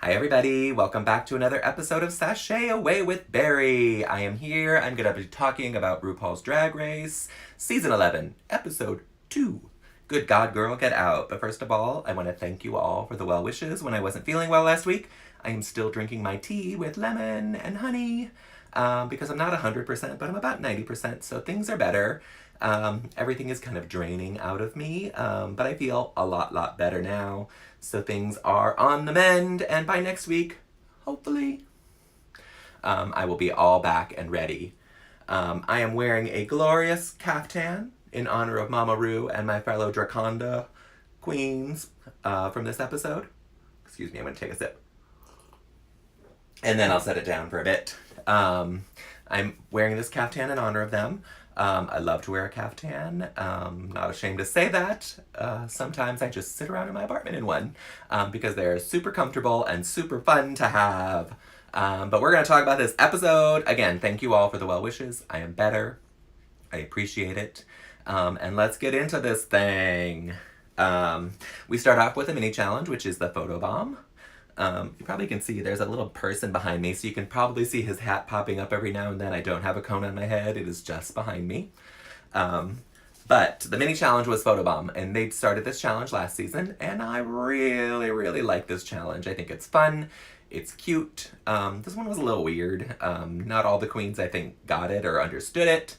Hi everybody, welcome back to another episode of Sashay Away with Barry. I am here, I'm going to be talking about RuPaul's Drag Race, Season 11, Episode 2. Good God Gurl, get out. But first of all, I want to thank you all for the well wishes when I wasn't feeling well last week. I am still drinking my tea with lemon and honey because I'm not 100%, but I'm about 90%, so things are better. Everything is kind of draining out of me, but I feel a lot better now. So things are on the mend, and by next week, hopefully, I will be all back and ready. I am wearing a glorious caftan in honor of Mama Ru and my fellow Draconda queens from this episode. Excuse me, I'm going to take a sip. And then I'll set it down for a bit. I'm wearing this caftan in honor of them. I love to wear a caftan. Not ashamed to say that. Sometimes I just sit around in my apartment in one because they're super comfortable and super fun to have. But we're going to talk about this episode. Again, thank you all for the well wishes. I am better. I appreciate it. And let's get into this thing. We start off with a mini challenge, which is the photo bomb. You probably can see there's a little person behind me, so you can probably see his hat popping up every now and then. I don't have a cone on my head. It is just behind me. But the mini challenge was photobomb, and they started this challenge last season, and I really like this challenge. I think it's fun. It's cute. This one was a little weird. Not all the queens, I think, got it or understood it,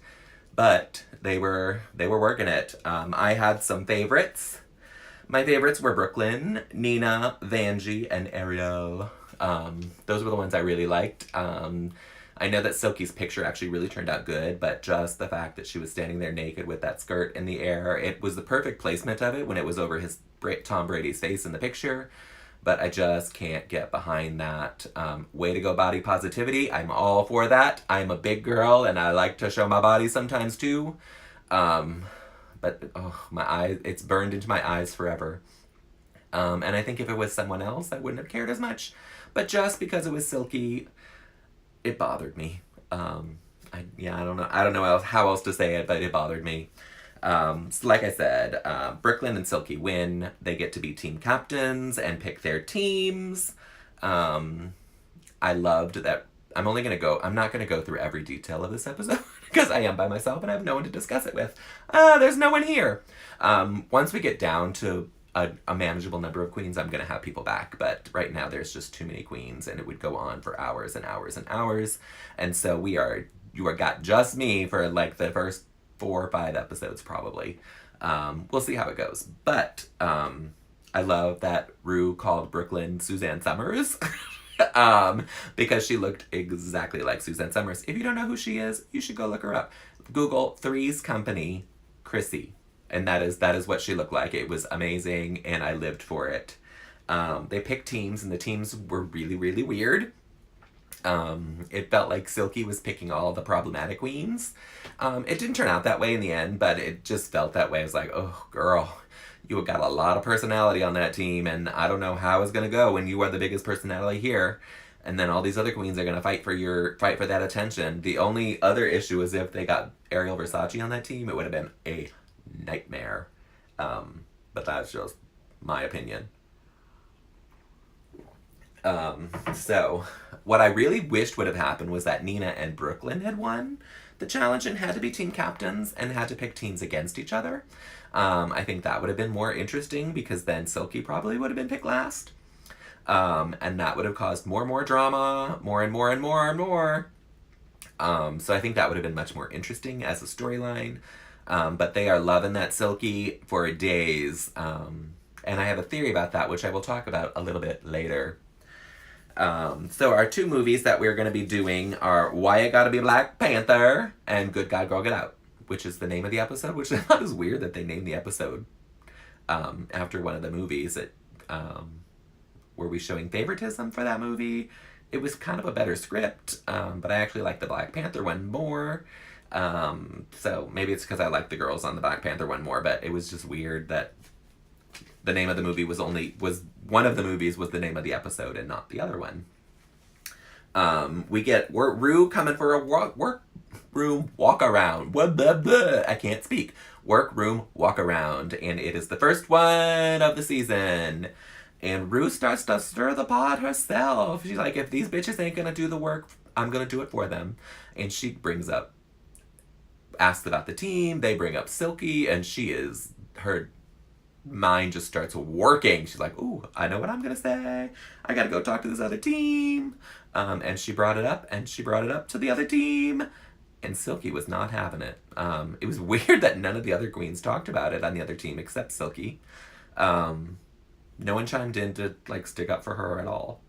but they were working it. I had some favorites. My favorites were Brooklyn, Nina, Vanjie, and Ariel. Those were the ones I really liked. I know that Silky's picture actually really turned out good, but just the fact that she was standing there naked with that skirt in the air, it was the perfect placement of it when it was over Tom Brady's face in the picture. But I just can't get behind that. Way to go, body positivity. I'm all for that. I'm a big girl, and I like to show my body sometimes too. But my eyes, it's burned into my eyes forever. And I think if it was someone else, I wouldn't have cared as much. But just because it was Silky, it bothered me. I don't know how else to say it, but it bothered me. So like I said, Brooklyn and Silky win. They get to be team captains and pick their teams. I loved that. I'm not going to go through every detail of this episode because I am by myself and I have no one to discuss it with. There's no one here. Once we get down to a manageable number of queens, I'm going to have people back. But right now there's just too many queens and it would go on for hours and hours and hours. And so you are got just me for like the first 4 or 5 episodes probably. We'll see how it goes. But I love that Ru called Brooklyn Suzanne Summers. Because she looked exactly like Suzanne Summers. If you don't know who she is, you should go look her up. Google Three's Company, Chrissy. And that is what she looked like. It was amazing, and I lived for it. They picked teams, and the teams were really weird. It felt like Silky was picking all the problematic queens. It didn't turn out that way in the end, but it just felt that way. I was like, oh, girl, you got a lot of personality on that team, and I don't know how it's going to go when you are the biggest personality here. And then all these other queens are going to fight for that attention. The only other issue is if they got Ariel Versace on that team, it would have been a nightmare. But that's just my opinion. So what I really wished would have happened was that Nina and Brooklyn had won the challenge and had to be team captains and had to pick teams against each other. I think that would have been more interesting because then Silky probably would have been picked last. And that would have caused more drama, more and more. So I think that would have been much more interesting as a storyline. But they are loving that Silky for days. And I have a theory about that, which I will talk about a little bit later. So our 2 movies that we're going to be doing are Why It Gotta Be Black Panther and Good God Girl Get Out, which is the name of the episode, which I thought is weird that they named the episode after one of the movies. Were we showing favoritism for that movie? It was kind of a better script, but I actually like the Black Panther one more. So maybe it's because I like the girls on the Black Panther one more, but it was just weird that the name of the movie was one of the movies was the name of the episode and not the other one. We get Ru coming for a workroom walk around. I can't speak. Workroom walk around, and it is the first one of the season. And Rue starts to stir the pot herself. She's like, if these bitches ain't gonna do the work, I'm gonna do it for them. And she asks about the team. They bring up Silky, and her mind just starts working. She's like, ooh, I know what I'm gonna say. I gotta go talk to this other team. And she brought it up, and she brought it up to the other team. And Silky was not having it. It was weird that none of the other queens talked about it on the other team except Silky. No one chimed in to like stick up for her at all.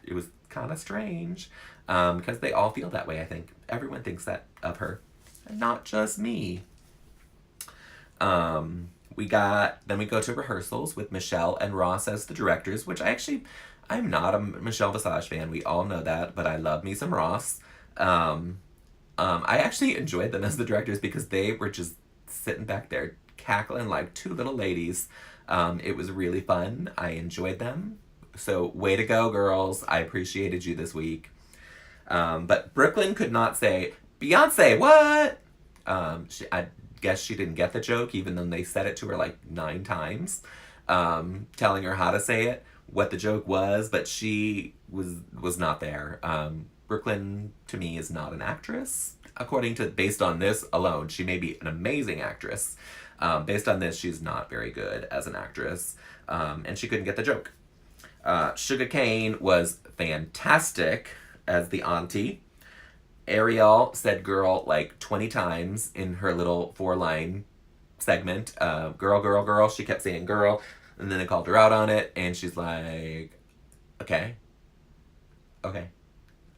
It was kind of strange, because they all feel that way. I think everyone thinks that of her, and not just me. Then we go to rehearsals with Michelle and Ross as the directors, which I'm not a Michelle Visage fan. We all know that, but I love me some Ross. I actually enjoyed them as the directors because they were just sitting back there cackling like two little ladies. It was really fun. I enjoyed them. So way to go, girls. I appreciated you this week. But Brooklyn could not say, Beyonce, what? I guess she didn't get the joke, even though they said it to her like 9 times, telling her how to say it, what the joke was, but she was not there. Brooklyn, to me, is not an actress. Based on this alone, she may be an amazing actress. Based on this, she's not very good as an actress. And she couldn't get the joke. Sugarcane was fantastic as the auntie. Ariel said girl like 20 times in her little 4-line segment. Girl, girl, girl. She kept saying girl. And then they called her out on it. And she's like, okay.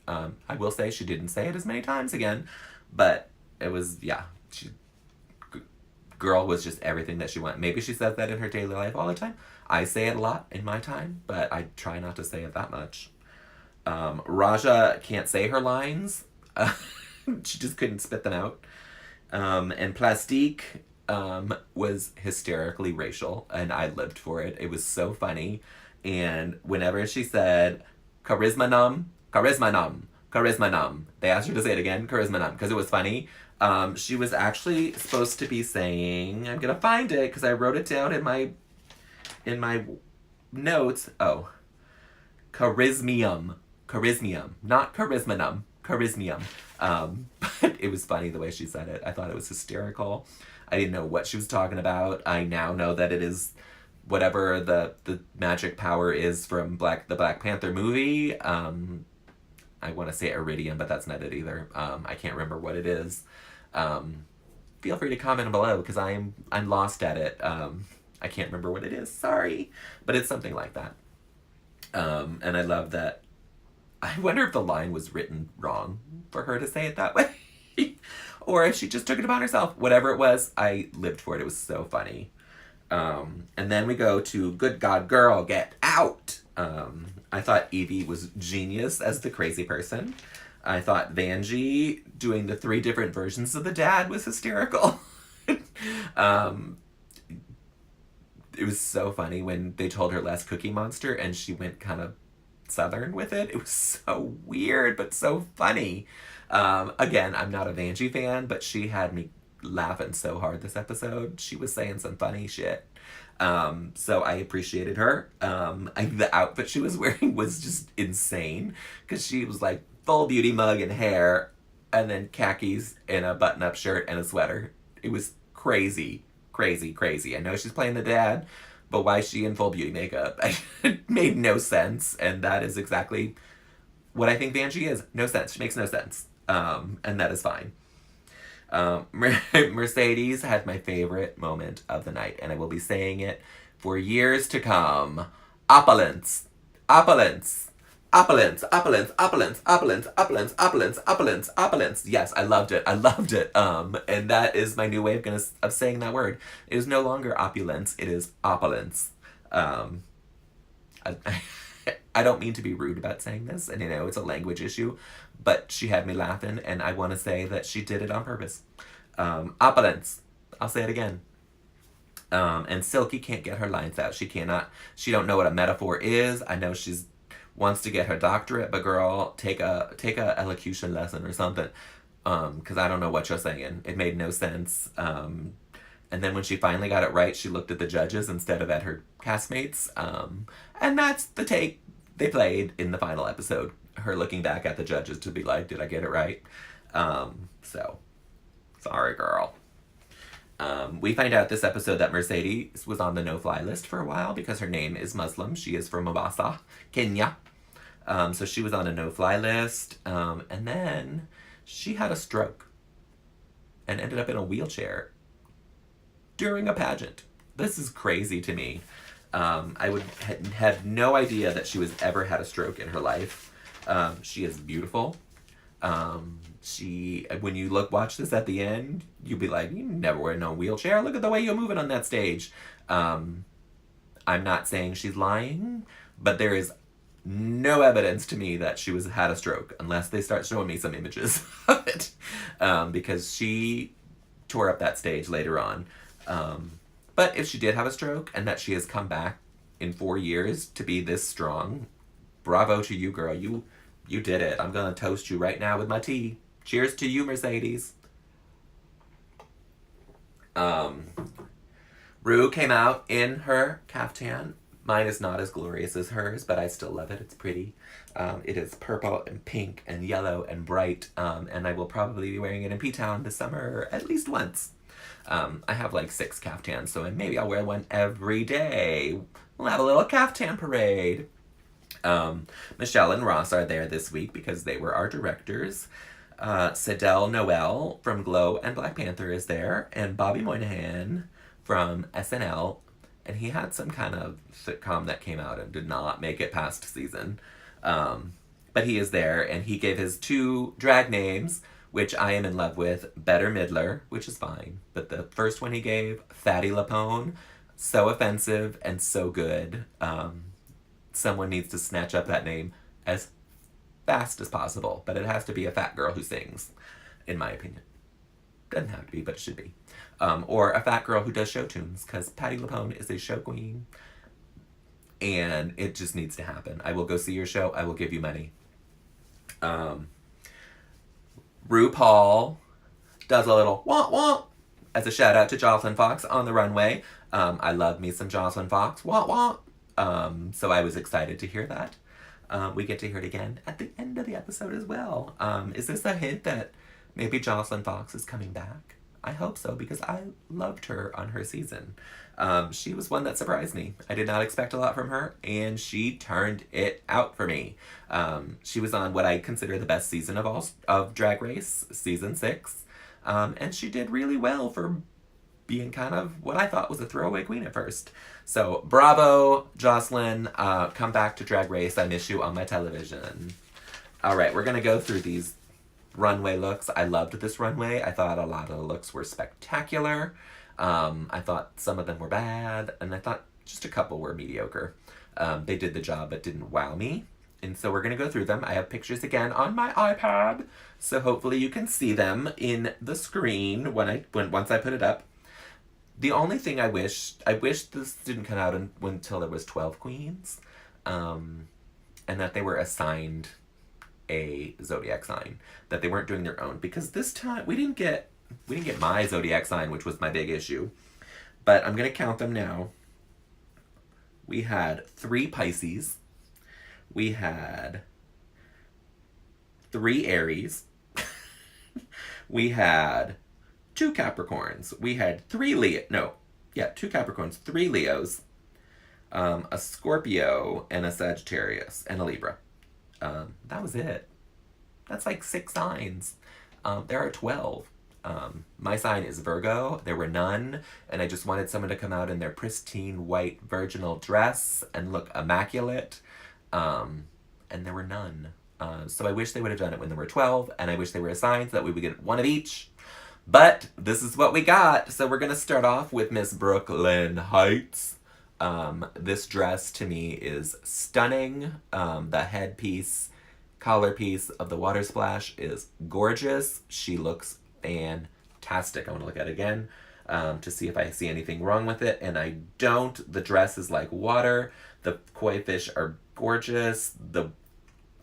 I will say she didn't say it as many times again. But it was, yeah. Girl was just everything that she wanted. Maybe she says that in her daily life all the time. I say it a lot in my time, but I try not to say it that much. Raja can't say her lines. She just couldn't spit them out. And Plastique was hysterically racial, and I lived for it. It was so funny. And whenever she said, charisma num, charisma num, charisma num, they asked her to say it again, charisma num, because it was funny. She was actually supposed to be saying, I'm gonna find it because I wrote it down in my notes. Oh, charismium, not charismanum, charismium. But it was funny the way she said it. I thought it was hysterical. I didn't know what she was talking about. I now know that it is whatever the magic power is from the Black Panther movie. I want to say Iridium, but that's not it either. I can't remember what it is. Feel free to comment below because I'm lost at it. I can't remember what it is. Sorry, but it's something like that. And I love that. I wonder if the line was written wrong for her to say it that way, or if she just took it upon herself. Whatever it was, I lived for it. It was so funny. And then we go to Good God Gurl, Get Out. I thought Evie was genius as the crazy person. I thought Vanjie doing the 3 different versions of the dad was hysterical. It was so funny when they told her last Cookie Monster and she went kind of Southern with it. It was so weird, but so funny. Again, I'm not a Vanjie fan, but she had me laughing so hard this episode. She was saying some funny shit. So I appreciated her. The outfit she was wearing was just insane because she was like full beauty mug and hair and then khakis and a button-up shirt and a sweater. It was crazy. I know she's playing the dad, but why is she in full beauty makeup? It made no sense, and that is exactly what I think Vanjie is. No sense. She makes no sense. And that is fine. Mercedes had my favorite moment of the night, and I will be saying it for years to come. Opulence. Opulence. Yes, I loved it. And that is my new way of saying that word. It is no longer opulence, it is opulence. I don't mean to be rude about saying this, and it's a language issue, but she had me laughing, and I want to say that she did it on purpose. Opulence. I'll say it again. And Silky can't get her lines out. She don't know what a metaphor is. I know she's wants to get her doctorate, but girl, take a elocution lesson or something. Because I don't know what you're saying. It made no sense. And then when she finally got it right, she looked at the judges instead of at her castmates. And that's the take they played in the final episode. Her looking back at the judges to be like, did I get it right? So, sorry, girl. We find out this episode that Mercedes was on the no-fly list for a while because her name is Muslim. She is from Mombasa, Kenya. So she was on a no-fly list. And then she had a stroke and ended up in a wheelchair during a pageant. This is crazy to me. I would have no idea that she was ever had a stroke in her life. She is beautiful. When you watch this at the end, you'll be like, you never were in a wheelchair. Look at the way you're moving on that stage. I'm not saying she's lying, but there is no evidence to me that she had a stroke unless they start showing me some images of it. Because she tore up that stage later on. But if she did have a stroke and that she has come back in 4 years to be this strong, bravo to you, girl. You did it. I'm going to toast you right now with my tea. Cheers to you, Mercedes. Rue came out in her caftan. Mine is not as glorious as hers, but I still love it. It's pretty. It is purple and pink and yellow and bright, and I will probably be wearing it in P-Town this summer at least once. I have like 6 caftans, so maybe I'll wear one every day. We'll have a little caftan parade. Michelle and Ross are there this week because they were our directors. Sidel Noel from Glow and Black Panther is there, and Bobby Moynihan from SNL, and he had some kind of sitcom that came out and did not make it past season. But he is there, and he gave his 2 drag names, which I am in love with. Better Midler, which is fine, but the first one he gave, Fatty Lapone, so offensive and so good. Someone needs to snatch up that name as fast as possible, but it has to be a fat girl who sings, in my opinion. Doesn't have to be, but it should be. Or a fat girl who does show tunes, because Patti LuPone is a show queen, and it just needs to happen. I will go see your show. I will give you money. RuPaul does a little womp womp as a shout out to Jocelyn Fox on the runway. I love me some Jocelyn Fox. Womp womp. So I was excited to hear that. We get to hear it again at the end of the episode as well. Is this a hint that maybe Jocelyn Fox is coming back? I hope so, because I loved her on her season. She was one that surprised me. I did not expect a lot from her, and she turned it out for me. She was on what I consider the best season of Drag Race, season 6. And she did really well for being kind of what I thought was a throwaway queen at first. So, bravo, Jocelyn. Come back to Drag Race. I miss you on my television. All right, we're going to go through these runway looks. I loved this runway. I thought a lot of the looks were spectacular. I thought some of them were bad, and I thought just a couple were mediocre. They did the job, but didn't wow me. And so we're going to go through them. I have pictures again on my iPad, so hopefully you can see them in the screen once I put it up. The only thing I wish this didn't come out until there was 12 queens, and that they were assigned a zodiac sign, that they weren't doing their own, because this time we didn't get my zodiac sign, which was my big issue. But I'm going to count them now. We had 3 Pisces. We had 3 Aries. We had 2 Capricorns. We had 2 Capricorns, 3 Leos, a Scorpio, and a Sagittarius, and a Libra. That was it. That's like 6 signs. There are 12. My sign is Virgo. There were none, and I just wanted someone to come out in their pristine white virginal dress and look immaculate. And there were none. So I wish they would have done it when there were 12, and I wish they were assigned so that we would get 1 of each. But this is what we got. So we're going to start off with Miss Brooklyn Heights. This dress to me is stunning. The headpiece, collar piece of the water splash is gorgeous. She looks fantastic. I want to look at it again to see if I see anything wrong with it, and I don't. The dress is like water. The koi fish are gorgeous. The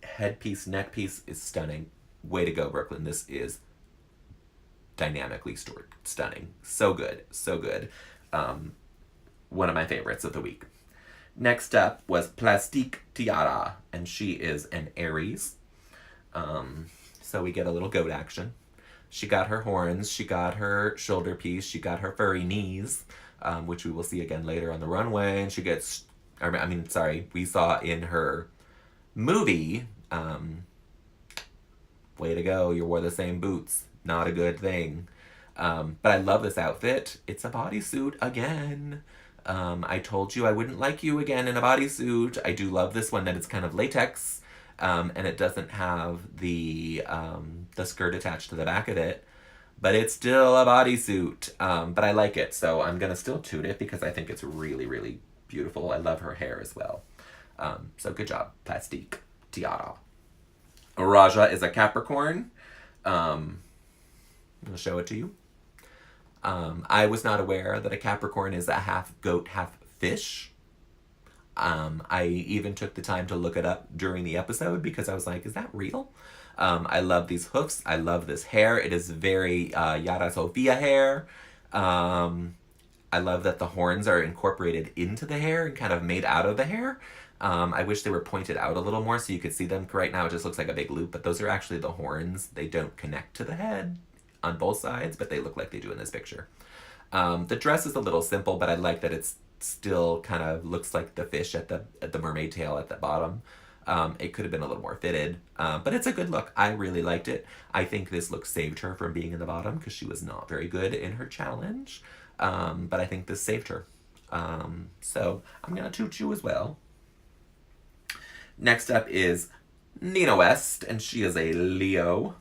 headpiece, neck piece is stunning. Way to go, Brooklyn. This is dynamically stunning. So good. So good. One of my favorites of the week. Next up was Plastique Tiara, and she is an Aries. So we get a little goat action. She got her horns, she got her shoulder piece, she got her furry knees, which we will see again later on the runway, and she gets, we saw in her movie, way to go, you wore the same boots, not a good thing. But I love this outfit. It's a bodysuit again. I told you I wouldn't like you again in a bodysuit. I do love this one that it's kind of latex, and it doesn't have the skirt attached to the back of it, but it's still a bodysuit. But I like it, so I'm gonna still toot it because I think it's really, really beautiful. I love her hair as well. So good job, Plastique Tiara. Raja is a Capricorn. I'm gonna show it to you. I was not aware that a Capricorn is a half goat, half fish. I even took the time to look it up during the episode because I was like, is that real? I love these hoofs. I love this hair. It is very Yara Sofia hair. I love that the horns are incorporated into the hair and kind of made out of the hair. I wish they were pointed out a little more so you could see them. Right now it just looks like a big loop, but those are actually the horns. They don't connect to the head on both sides, but they look like they do in this picture. The dress is a little simple, but I like that it's still kind of looks like the fish at the mermaid tail at the bottom. It could have been a little more fitted, but it's a good look. I really liked it. I think this look saved her from being in the bottom because she was not very good in her challenge, but I think this saved her. So I'm going to toot you as well. Next up is Nina West, and she is a Leo.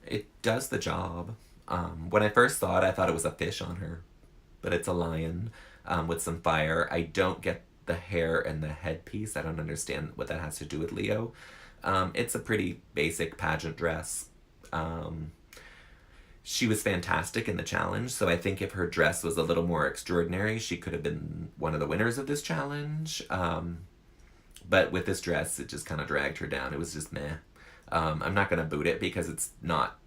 It does the job. When I first saw it, I thought it was a fish on her, but it's a lion with some fire. I don't get the hair and the headpiece. I don't understand what that has to do with Leo. It's a pretty basic pageant dress. She was fantastic in the challenge, so I think if her dress was a little more extraordinary, she could have been one of the winners of this challenge. But with this dress, it just kind of dragged her down. It was just meh. I'm not going to boot it because it's not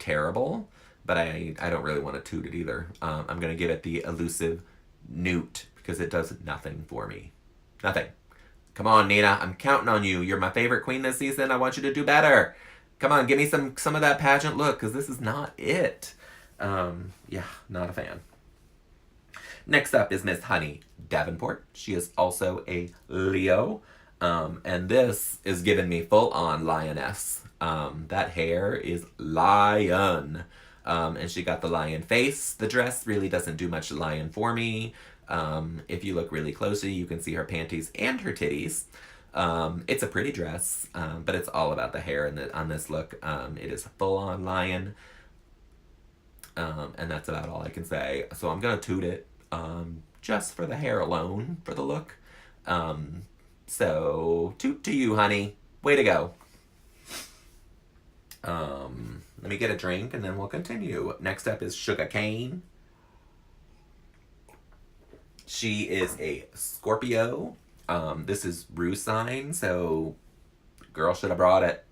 terrible, but I don't really want to toot it either. I'm going to give it the elusive newt because it does nothing for me. Nothing. Come on, Nina. I'm counting on you. You're my favorite queen this season. I want you to do better. Come on, give me some of that pageant look because this is not it. Yeah, not a fan. Next up is Miss Honey Davenport. She is also a Leo. And this is giving me full-on lioness. That hair is lion. And she got the lion face. The dress really doesn't do much lion for me. If you look really closely, you can see her panties and her titties. It's a pretty dress, but it's all about the hair on this look. It is full-on lion. And that's about all I can say. So I'm going to toot it just for the hair alone, for the look. So, toot to you, honey. Way to go. Let me get a drink and then we'll continue. Next up is Sugar Cane. She is a Scorpio. This is Rue's sign, so girl should have brought it.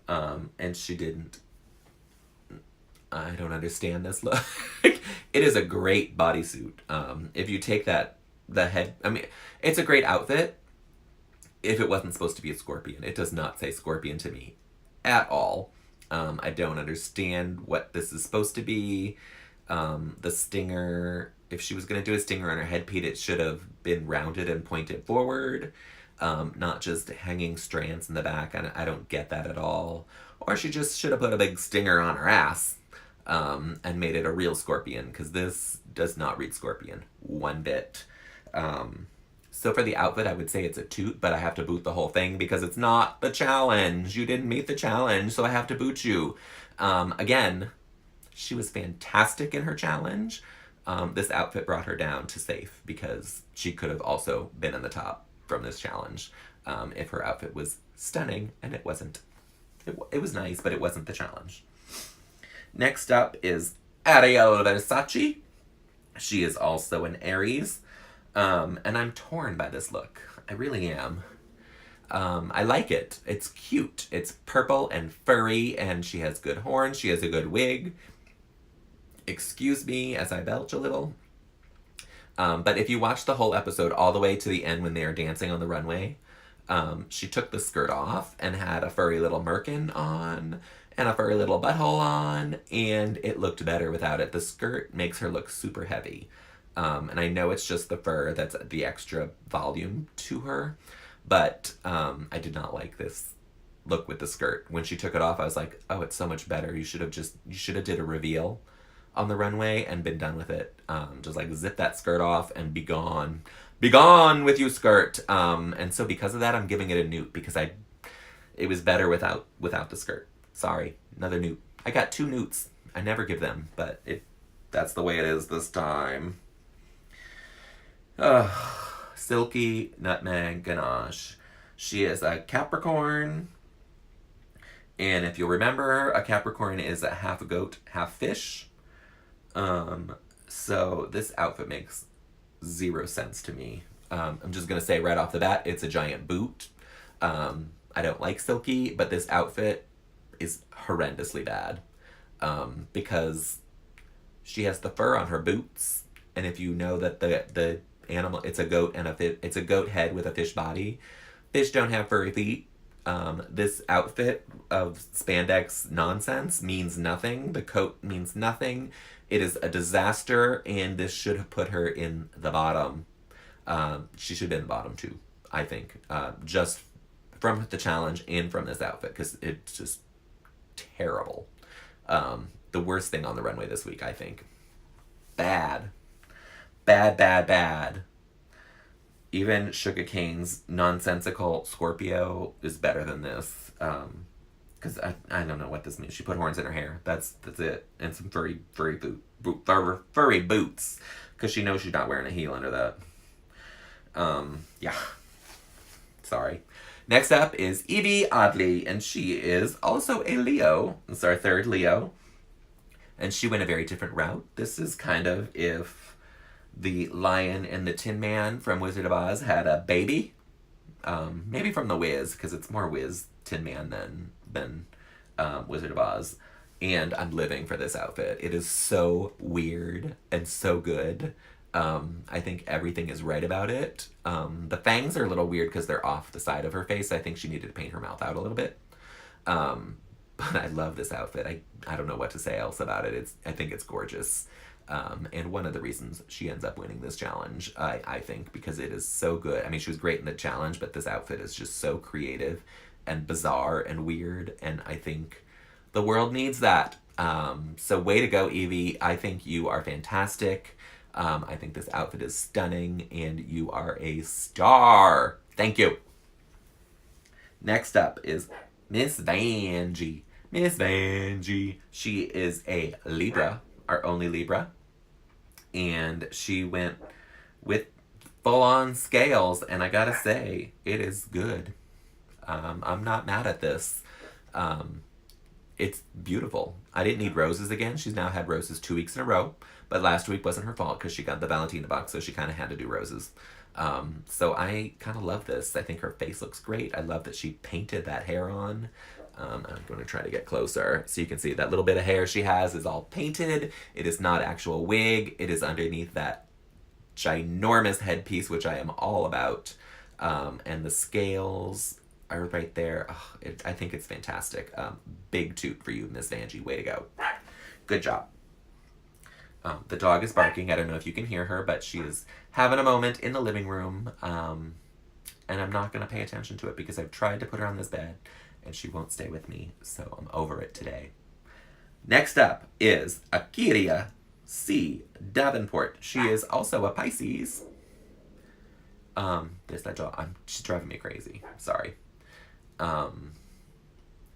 And she didn't. I don't understand this look. It is a great bodysuit. If you take the head, it's a great outfit. If it wasn't supposed to be a scorpion. It does not say scorpion to me at all. I don't understand what this is supposed to be. The stinger, if she was going to do a stinger on her headpiece, it should have been rounded and pointed forward, not just hanging strands in the back. I don't get that at all. Or she just should have put a big stinger on her ass and made it a real scorpion, because this does not read scorpion one bit. So for the outfit, I would say it's a toot, but I have to boot the whole thing because it's not the challenge. You didn't meet the challenge, so I have to boot you. Again, she was fantastic in her challenge. This outfit brought her down to safe because she could have also been in the top from this challenge if her outfit was stunning, and it wasn't. It was nice, but it wasn't the challenge. Next up is Ariel Versace. She is also an Aries. And I'm torn by this look. I really am. I like it. It's cute. It's purple and furry, and she has good horns. She has a good wig. Excuse me as I belch a little. But if you watch the whole episode all the way to the end when they are dancing on the runway, she took the skirt off and had a furry little merkin on and a furry little butthole on, and it looked better without it. The skirt makes her look super heavy. And I know it's just the fur that's the extra volume to her, but I did not like this look with the skirt. When she took it off, I was like, oh, it's so much better. You should have did a reveal on the runway and been done with it. Just like zip that skirt off and be gone. Be gone with you, skirt. And so because of that, I'm giving it a newt because it was better without the skirt. Sorry, another newt. I got 2 newts. I never give them, but that's the way it is this time. Silky Nutmeg Ganache. She is a Capricorn. And if you'll remember, a Capricorn is a half goat, half fish. So this outfit makes 0 sense to me. I'm just gonna say right off the bat, it's a giant boot. I don't like Silky, but this outfit is horrendously bad. Because she has the fur on her boots, and if you know that the animal, it's a goat and it's a goat head with a fish body. Fish don't have furry feet. This outfit of spandex nonsense means nothing. The coat means nothing. It is a disaster, and this should have put her in the bottom. She should have been the bottom too, I think. Just from the challenge and from this outfit, because it's just terrible. The worst thing on the runway this week, I think. Bad. Bad, bad, bad. Even Sugarcane's nonsensical Scorpio is better than this. Because I don't know what this means. She put horns in her hair. That's it. And some furry boots. Because she knows she's not wearing a heel under that. Yeah. Sorry. Next up is Evie Oddly, and she is also a Leo. It's our 3rd Leo. And she went a very different route. This is kind of if the Lion and the Tin Man from Wizard of Oz had a baby. Maybe from the Wiz, because it's more Wiz Tin Man than Wizard of Oz. And I'm living for this outfit. It is so weird and so good. I think everything is right about it. The fangs are a little weird because they're off the side of her face. I think she needed to paint her mouth out a little bit. But I love this outfit. I don't know what to say else about it. I think it's gorgeous. And one of the reasons she ends up winning this challenge, I think, because it is so good. I mean, she was great in the challenge, but this outfit is just so creative and bizarre and weird. And I think the world needs that. So way to go, Evie. I think you are fantastic. I think this outfit is stunning, and you are a star. Thank you. Next up is Miss Vanjie. Miss Vanjie. She is a Libra, our only Libra. And she went with full-on scales, and I gotta say, it is good. I'm not mad at this. It's beautiful. I didn't need roses again. She's now had roses 2 weeks in a row, but last week wasn't her fault because she got the Valentina box, so she kind of had to do roses. So I kind of love this. I think her face looks great. I love that she painted that hair on. I'm going to try to get closer so you can see that little bit of hair she has is all painted. It is not actual wig. It is underneath that ginormous headpiece, which I am all about. And the scales are right there. Oh, I think it's fantastic. Big toot for you, Miss Vanjie. Way to go. Good job. The dog is barking. I don't know if you can hear her, but she is having a moment in the living room. And I'm not going to pay attention to it because I've tried to put her on this bed and she won't stay with me, so I'm over it today. Next up is Akiria C. Davenport. She is also a Pisces. There's that dog. She's driving me crazy. Sorry.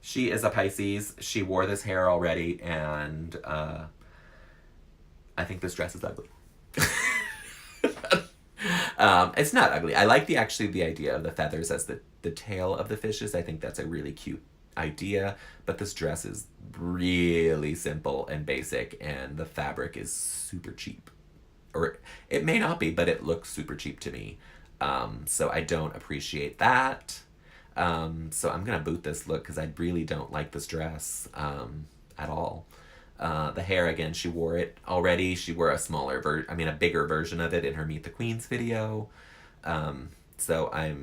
She is a Pisces. She wore this hair already, and I think this dress is ugly. It's not ugly. I like the idea of the feathers as the tail of the fishes. I think that's a really cute idea, but this dress is really simple and basic, and the fabric is super cheap. Or it may not be, but it looks super cheap to me. So I don't appreciate that. So I'm gonna boot this look because I really don't like this dress at all. The hair, again, she wore it already. She wore a bigger version of it in her Meet the Queens video. So I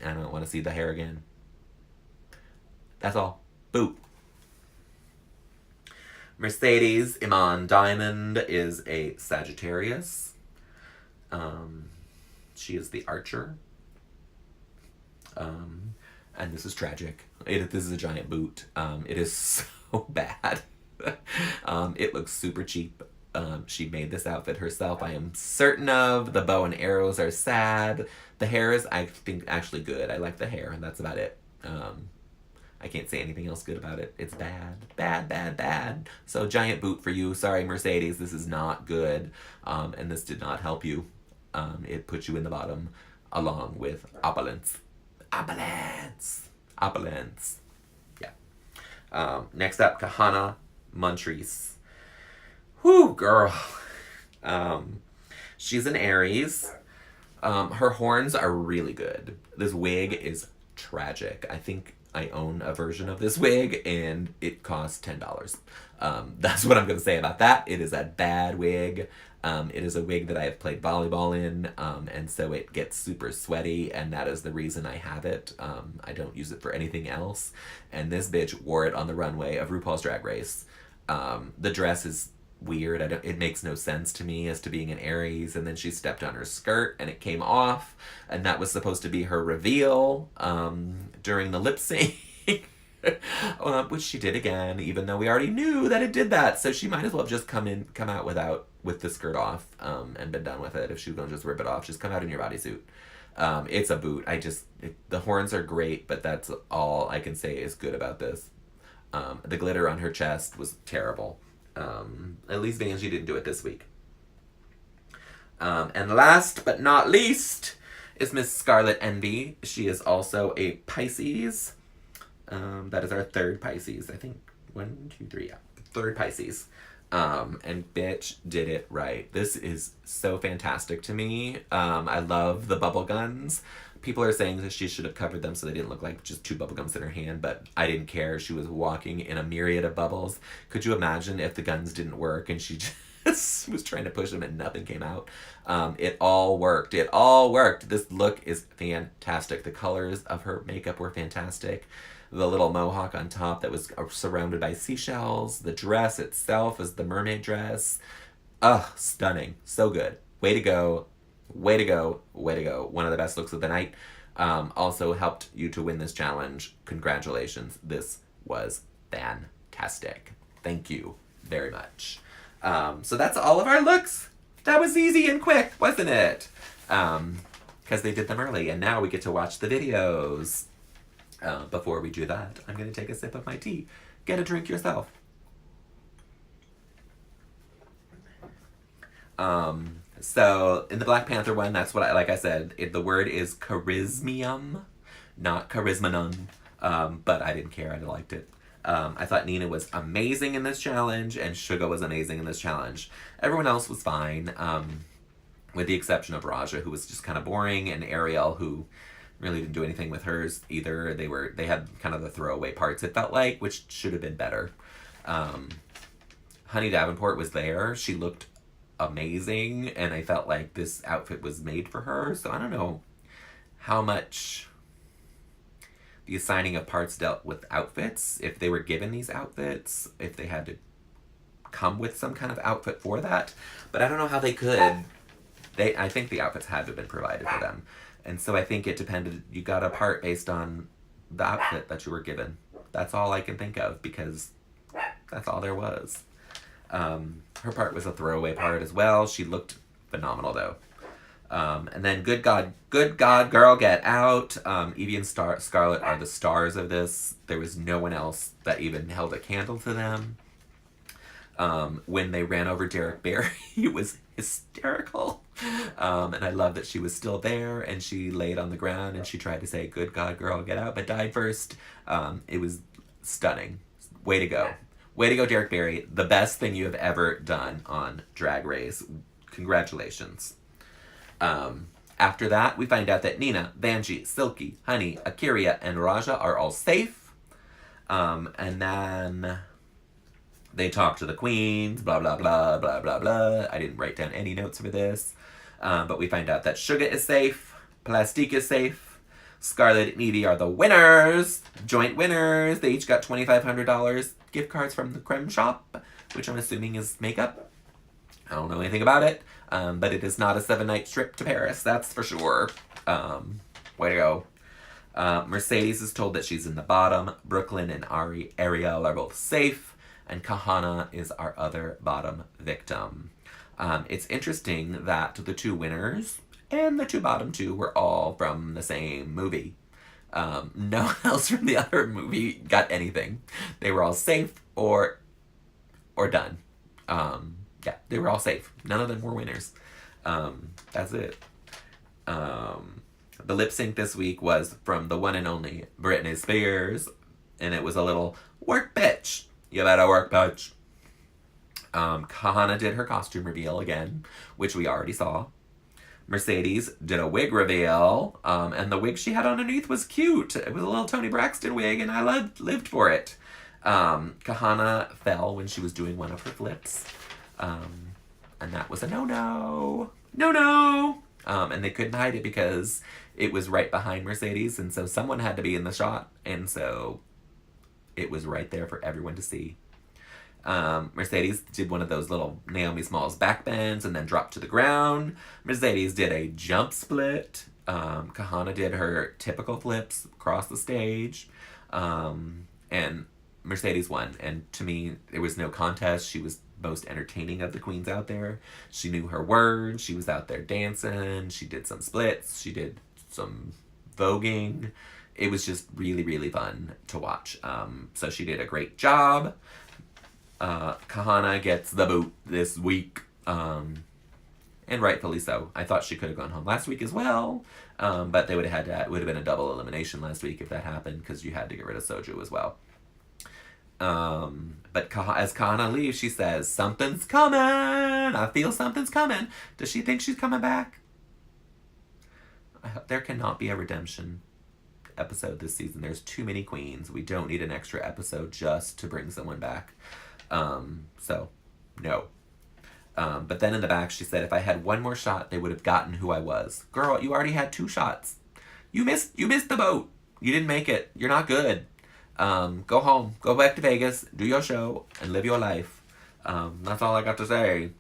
don't want to see the hair again. That's all. Boot. Mercedes Iman Diamond is a Sagittarius. She is the Archer. And this is tragic. This is a giant boot. It is so bad. It looks super cheap. She made this outfit herself, I am certain of. The bow and arrows are sad. The hair is, I think, actually good. I like the hair, and that's about it. I can't say anything else good about it. It's bad. Bad, bad, bad. So, giant boot for you. Sorry, Mercedes, this is not good. And this did not help you. It put you in the bottom, along with Opulence. Opulence. Yeah. Next up, Kahana Montrese. Whew, girl. She's an Aries. Her horns are really good. This wig is tragic. I think I own a version of this wig, and it costs $10. That's what I'm going to say about that. It is a bad wig. It is a wig that I have played volleyball in, and so it gets super sweaty, and that is the reason I have it. I don't use it for anything else. And this bitch wore it on the runway of RuPaul's Drag Race. The dress is weird. It makes no sense to me as to being an Aries, and then she stepped on her skirt and it came off, and that was supposed to be her reveal during the lip sync. Which she did again, even though we already knew that it did that. So she might as well have just come out with the skirt off and been done with it. If she was going to just rip it off, just come out in your bodysuit. It's a boot. The horns are great, but that's all I can say is good about this. The glitter on her chest was terrible. At least Vanjie didn't do it this week. And last but not least is Miss Scarlet Envy. She is also a Pisces. That is our third Pisces. I think 1, 2, 3, yeah. Third Pisces. And bitch did it right. This is so fantastic to me. I love the bubble guns. People are saying that she should have covered them so they didn't look like just 2 bubble gums in her hand, but I didn't care. She was walking in a myriad of bubbles. Could you imagine if the guns didn't work and she just was trying to push them and nothing came out? It all worked. It all worked. This look is fantastic. The colors of her makeup were fantastic. The little mohawk on top that was surrounded by seashells. The dress itself is the mermaid dress. Ugh, stunning. So good. Way to go. Way to go. Way to go. One of the best looks of the night. Also helped you to win this challenge. Congratulations. This was fantastic. Thank you very much. So that's all of our looks. That was easy and quick, wasn't it? Because they did them early, and now we get to watch the videos. Before we do that, I'm going to take a sip of my tea. Get a drink yourself. So in the Black Panther one, that's what like I said, the word is charismium, not charismanon. But I didn't care. I liked it. I thought Nina was amazing in this challenge, and Suga was amazing in this challenge. Everyone else was fine, with the exception of Raja, who was just kind of boring, and Ariel, who really didn't do anything with hers either. They had kind of the throwaway parts, it felt like, which should have been better. Honey Davenport was there. She looked amazing, and I felt like this outfit was made for her. So I don't know how much the assigning of parts dealt with outfits, if they were given these outfits, if they had to come with some kind of outfit for that. But I don't know how they could. I think the outfits had to have been provided for them. And so I think it depended. You got a part based on the outfit that you were given. That's all I can think of, because that's all there was. Her part was a throwaway part as well. She looked phenomenal, though. And then Good God Gurl, Get Out. Evie and Scarlett are the stars of this. There was no one else that even held a candle to them. When they ran over Derek Barry, it was hysterical. And I love that she was still there, and she laid on the ground and she tried to say, "Good God, girl, get out," but died first. It was stunning. Way to go. Way to go, Derek Barry. The best thing you have ever done on Drag Race. Congratulations. After that, we find out that Nina, Vanjie, Silky, Honey, Akiria, and Raja are all safe. And then they talk to the queens, blah, blah, blah, blah, blah, blah. I didn't write down any notes for this. But we find out that Suga is safe, Plastique is safe, Scarlet and Evie are the winners, joint winners. They each got $2,500 gift cards from the Creme Shop, which I'm assuming is makeup. I don't know anything about it, but it is not a 7-night trip to Paris, that's for sure. Way to go. Mercedes is told that she's in the bottom. Brooklyn and Ariel are both safe, and Kahana is our other bottom victim. It's interesting that the two winners and the two bottom two were all from the same movie. No one else from the other movie got anything. They were all safe or done. Yeah, they were all safe. None of them were winners. That's it. The lip sync this week was from the one and only Britney Spears, and it was a little work bitch. You better work bitch. Kahana did her costume reveal again, which we already saw. Mercedes did a wig reveal, and the wig she had underneath was cute. It was a little Toni Braxton wig, and I lived for it. Kahana fell when she was doing one of her flips, and that was a no-no. No-no! And they couldn't hide it because it was right behind Mercedes, and so someone had to be in the shot, and so it was right there for everyone to see. Mercedes did one of those little Naomi Smalls backbends and then dropped to the ground. Mercedes did a jump split. Kahana did her typical flips across the stage. And Mercedes won. And to me, there was no contest. She was most entertaining of the queens out there. She knew her words. She was out there dancing. She did some splits. She did some voguing. It was just really, really fun to watch. So she did a great job. Kahana gets the boot this week, and rightfully so. I thought she could have gone home last week as well, but they would have it would have been a double elimination last week if that happened, because you had to get rid of Soju as well. But as Kahana leaves, she says, "Something's coming! I feel something's coming." Does she think she's coming back? There cannot be a redemption episode this season. There's too many queens. We don't need an extra episode just to bring someone back. So, no. But then in the back, she said, if I had one more shot, they would have gotten who I was. Girl, you already had 2 shots. You missed the boat. You didn't make it. You're not good. Go home. Go back to Vegas. Do your show. And live your life. That's all I got to say.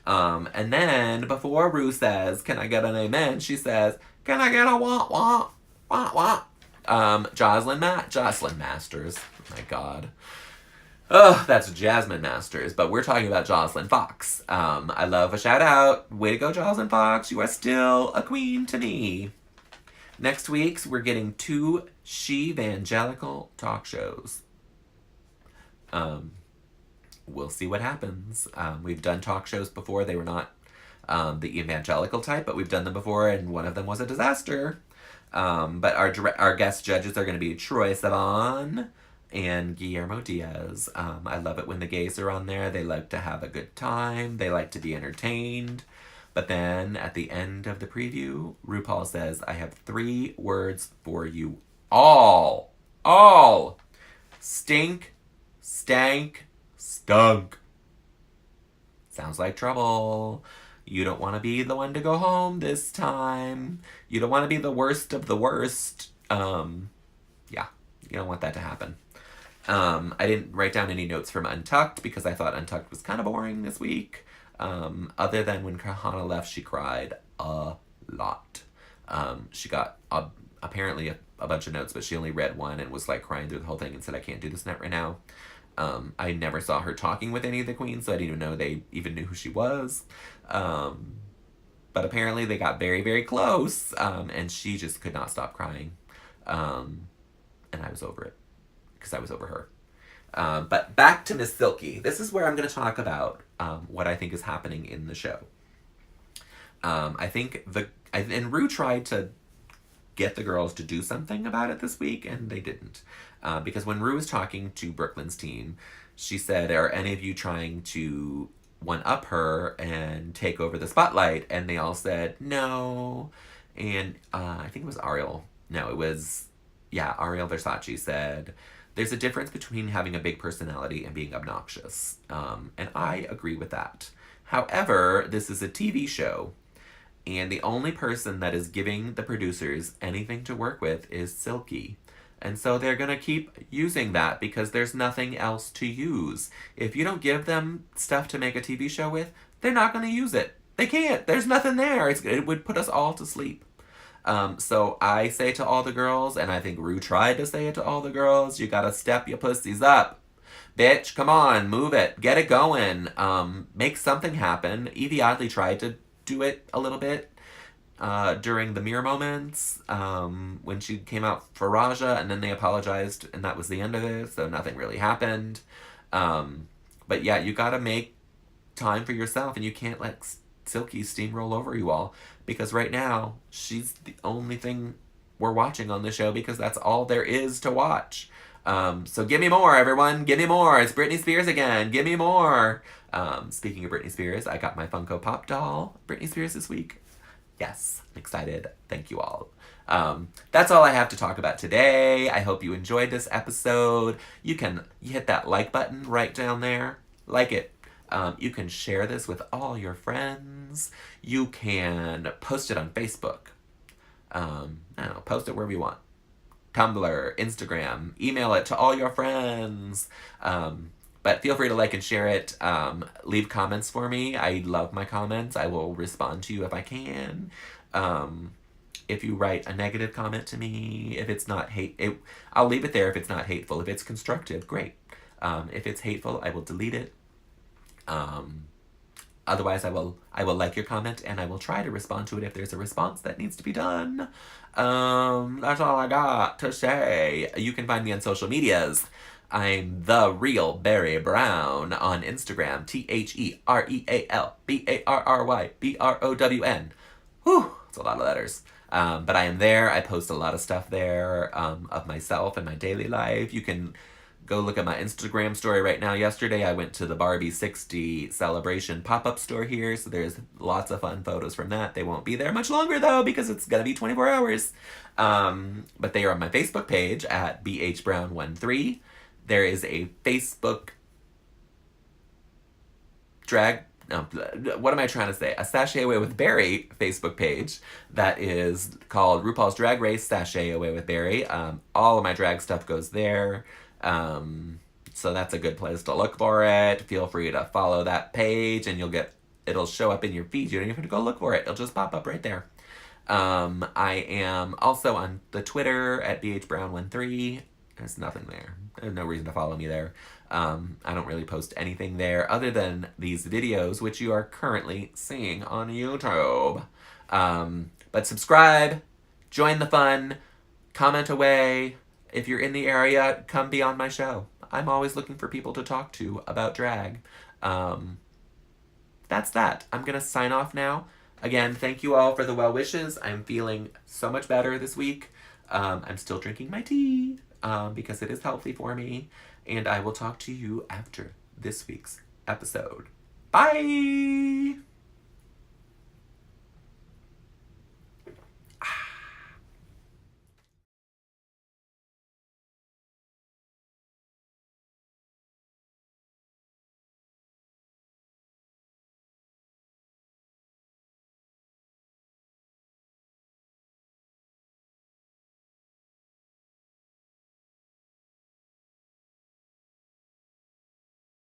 And then, before Rue says, can I get an amen? She says, can I get a wah wah? Wah wah. Jocelyn Masters. Oh my God. Oh, that's Jasmine Masters, but we're talking about Jocelyn Fox. I love a shout out. Way to go, Jocelyn Fox. You are still a queen to me. Next week, we're getting 2 she-evangelical talk shows. We'll see what happens. We've done talk shows before. They were not the evangelical type, but we've done them before, and one of them was a disaster. But our guest judges are going to be Troye Sivan and Guillermo Diaz. I love it when the gays are on there. They like to have a good time. They like to be entertained. But then at the end of the preview, RuPaul says, I have 3 words for you all. All. Stink, stank, stunk. Sounds like trouble. You don't want to be the one to go home this time. You don't want to be the worst of the worst. Yeah, you don't want that to happen. I didn't write down any notes from Untucked because I thought Untucked was kind of boring this week. Other than when Kahana left, she cried a lot. She got apparently a bunch of notes, but she only read one and was like crying through the whole thing and said, I can't do this net right now. I never saw her talking with any of the queens, so I didn't even know they even knew who she was. But apparently they got very, very close, and she just could not stop crying. And I was over it, because I was over her. But back to Miss Silky. This is where I'm going to talk about what I think is happening in the show. I think and Rue tried to get the girls to do something about it this week, and they didn't. Because when Rue was talking to Brooklyn's team, she said, are any of you trying to one-up her and take over the spotlight, and they all said no. And I think it was Ariel. No, it was, yeah, Ariel Versace said, there's a difference between having a big personality and being obnoxious. And I agree with that. However, this is a TV show, and the only person that is giving the producers anything to work with is Silky. And so they're going to keep using that because there's nothing else to use. If you don't give them stuff to make a TV show with, they're not going to use it. They can't. There's nothing there. It would put us all to sleep. So I say to all the girls, and I think Rue tried to say it to all the girls, you gotta step your pussies up. Bitch, come on, move it. Get it going. Make something happen. Evie Oddly tried to do it a little bit during the mirror moments when she came out for Raja, and then they apologized, and that was the end of it, so nothing really happened. But yeah, you gotta make time for yourself, and you can't let Silky steamroll over you all, because right now she's the only thing we're watching on the show because that's all there is to watch. So give me more, everyone. Give me more. It's Britney Spears again. Give me more. Speaking of Britney Spears, I got my Funko Pop doll, Britney Spears, this week. Yes, I'm excited. Thank you all. That's all I have to talk about today. I hope you enjoyed this episode. You hit that like button right down there. Like it. You can share this with all your friends. You can post it on Facebook. I don't know, post it wherever you want. Tumblr, Instagram, email it to all your friends. But feel free to like and share it. Leave comments for me. I love my comments. I will respond to you if I can. If you write a negative comment to me, if it's not I'll leave it there if it's not hateful. If it's constructive, great. If it's hateful, I will delete it. Otherwise, I will like your comment, and I will try to respond to it if there's a response that needs to be done. That's all I got to say. You can find me on social medias. I'm The Real Barry Brown on Instagram. TherealBarrybrown. Whew, it's a lot of letters. But I am there. I post a lot of stuff there of myself and my daily life. You can go look at my Instagram story right now. Yesterday, I went to the Barbie 60 celebration pop-up store here, so there's lots of fun photos from that. They won't be there much longer, though, because it's going to be 24 hours. But they are on my Facebook page at bhbrown13. There is a Facebook what am I trying to say? A Sashay Away with Barry Facebook page that is called RuPaul's Drag Race Sashay Away with Barry. All of my drag stuff goes there. So that's a good place to look for it. Feel free to follow that page and it'll show up in your feed. You don't even have to go look for it. It'll just pop up right there. I am also on the Twitter at bhbrown13. There's nothing there. There's no reason to follow me there. I don't really post anything there other than these videos, which you are currently seeing on YouTube. But subscribe, join the fun, comment away. If you're in the area, come be on my show. I'm always looking for people to talk to about drag. That's that. I'm going to sign off now. Again, thank you all for the well wishes. I'm feeling so much better this week. I'm still drinking my tea because it is healthy for me. And I will talk to you after this week's episode. Bye!